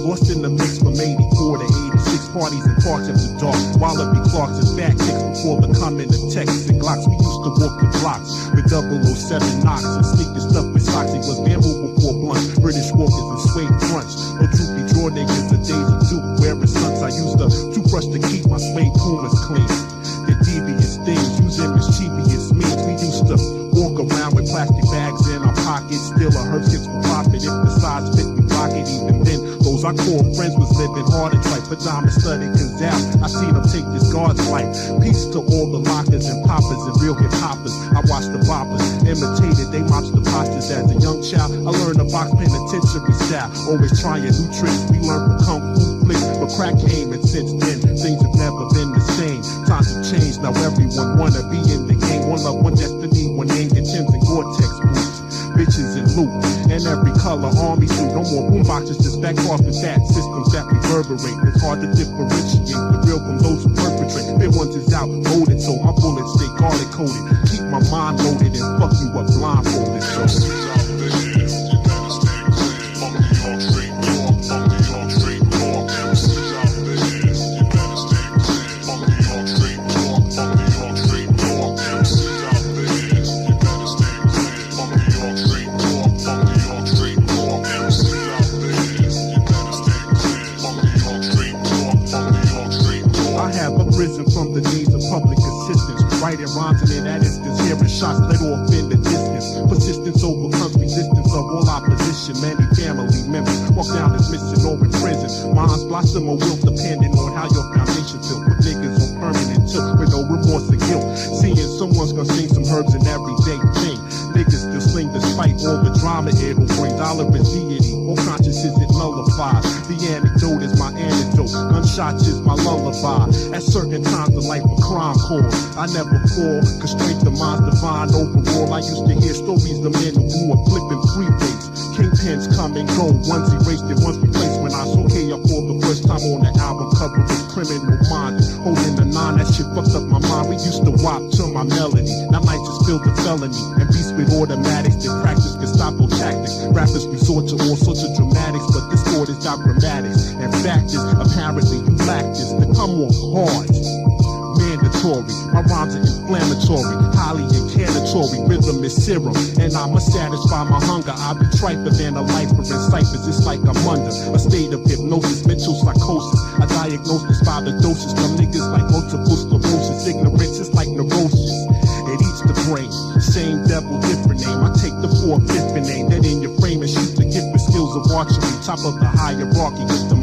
Lost in the mix from 84 to 86 parties and parks after dark. Wallaby Clarks and fat chicks before the coming of Texas and Glocks. We used to walk the blocks with 007 knocks and sneakers stuffed with socks. It was bamboo before blunt, British walkers and suede fronts. No droopy draw niggas, the days of Duke wearing stunts. I used a toothbrush to keep my suede pumas clean. The devious things using mischievous means. We used to walk around with plastic bags in our pockets. Still a Herbst hits will profit if the size fit we rock it. Even then, those I called friends was living hard and tight. Pajama studded out. I seen them take this guard's life. Peace to all the lockers and poppers and real hip hoppers. I watched the boppers imitated, they marched the postures. As a young child, I learned a box penitentiary style. Always trying new tricks. We learned from kung fu flicks, but crack came, and since then things have never been the same. Times have changed, now everyone wanna be in the game. One love, one destiny, one name, get Timbs and Gore-Tex boots. Bitches and loot, and every color army suit. No more boomboxes, just back off and that systems that reverberate. It's hard to differentiate the real from those who perpetrate. Their ones is outmoded, so my bullets stay garlic coated. Keep my mind loaded and fuck you up blindfolded. So. Risen from the days of public assistance, writing rhymes and in that instance, hearing shots let off in the distance. Persistence overcomes resistance of all opposition. Many family members walk down as missing or in prison. Minds blossom or wilt depending on how your foundation built. With niggas on permanent tip with no remorse or guilt. Seeing someone's gonna sing some herbs in everyday thing. Niggas still sling despite all the drama it'll bring. Dollar is deity, all consciences it nullifies. The anecdote is my antidote. Gunshots is my lullaby. At certain times the life of crime calls. I never fall, cause strength of mind's divine overall. I used to hear stories of men who grew up flipping freeways. Kingpins come and go, once erased and once replaced. When I saw K-Up for the first time on the album cover with Criminal Minded, holding the 9, that shit fucked up my mind. We used to wop to my melody. Now I just feel the felony and beats with automatics that practice Gestapo tactics. Rappers resort to all sorts of dramatics, but this sport is not grammatics. And fact is, apparently you lack this. To come on hard, mandatory. My rhymes are inflammatory, highly incantatory. Rhythm is serum, and I'ma satisfy my hunger. I'll be triper than a lifer in ciphers. It's like I'm under a state of hypnosis, mental psychosis. I diagnose this by the doses from niggas like multiple sclerosis. Ignorance is like neurosis. It eats the brain. Same devil, different name. I take the 4/5 name that in your frame and shoot the gift with skills of archery. Top of the hierarchy with the